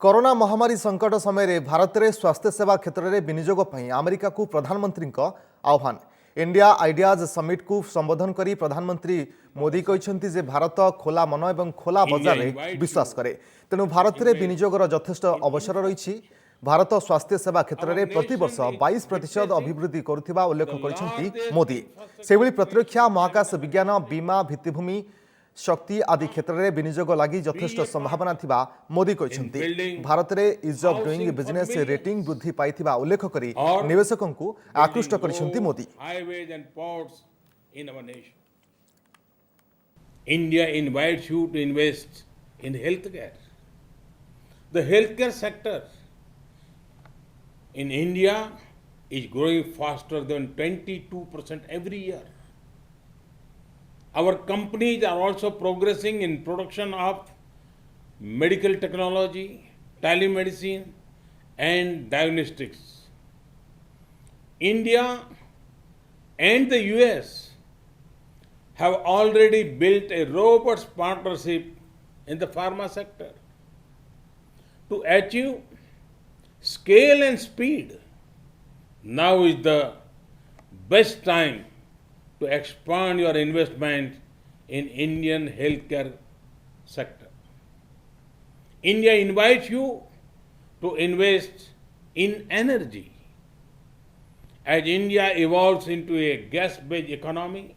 Corona महामारी संकट समय भारत में स्वास्थ्य सेवा क्षेत्र में विनियोग अमेरिका को प्रधानमंत्री आह्वान। इंडिया आइडियाज समिट को संबोधन करी प्रधानमंत्री मोदी कहते जे भारत खोला मन और खोला बजार में विश्वास करे, तेणु भारत में विनियोगर यथेष्ट अवसर रही। भारत स्वास्थ्य सेवा क्षेत्र में प्रतिवर्ष 22% अभिवृद्धि करुवा उल्लेख कर मोदी। से प्रतिरक्षा, महाकाश विज्ञान, बीमा, भित्तिभूमि, शक्ति आदि क्षेत्र में विनियोग लगी यथेष्ट संभावना थिबा मोदी कहते। भारत में is of doing business rating वृद्धि पाइथिबा उल्लेख करी निवेशकों को आकृष्ट करिसेंती Modi. India invites you to invest in healthcare. The healthcare sector in India is growing faster than 22% every year. Our companies are also progressing in production of medical technology, telemedicine, and diagnostics. India and the US have already built a robust partnership in the pharma sector. To achieve scale and speed, now is the best time to expand your investment in Indian healthcare sector. India invites you to invest in energy. As India evolves into a gas-based economy,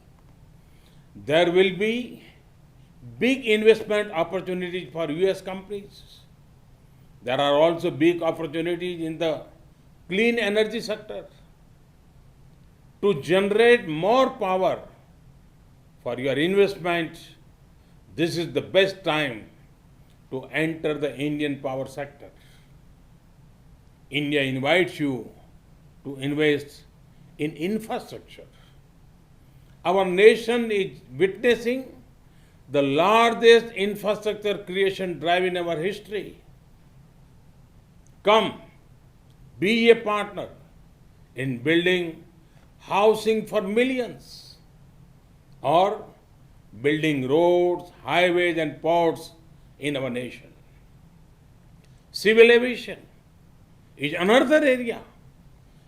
there will be big investment opportunities for US companies. There are also big opportunities in the clean energy sector. To generate more power for your investment, this is the best time to enter the Indian power sector. India invites you to invest in infrastructure. Our nation is witnessing the largest infrastructure creation drive in our history. Come, be a partner in building housing for millions, or building roads, highways, and ports in our nation. Civil aviation is another area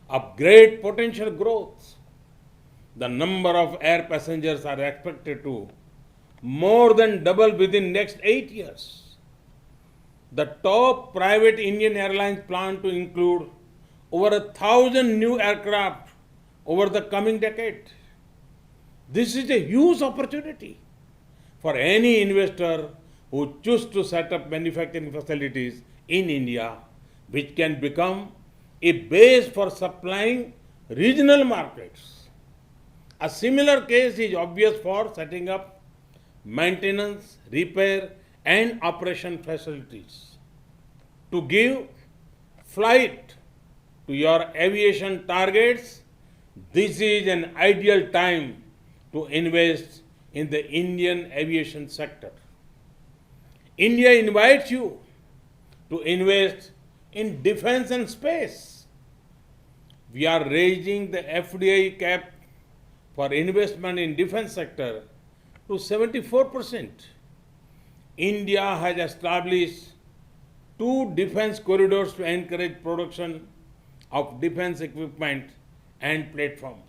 of great potential growth. The number of air passengers are expected to more than double within next 8 years. The top private Indian airlines plan to include over 1,000 new aircraft over the coming decade. This is a huge opportunity for any investor who chooses to set up manufacturing facilities in India, which can become a base for supplying regional markets. A similar case is obvious for setting up maintenance, repair, and operation facilities. To give flight to your aviation targets, this is an ideal time to invest in the Indian aviation sector. India invites you to invest in defense and space. We are raising the FDI cap for investment in defense sector to 74%. India has established 2 defense corridors to encourage production of defense equipment and platform.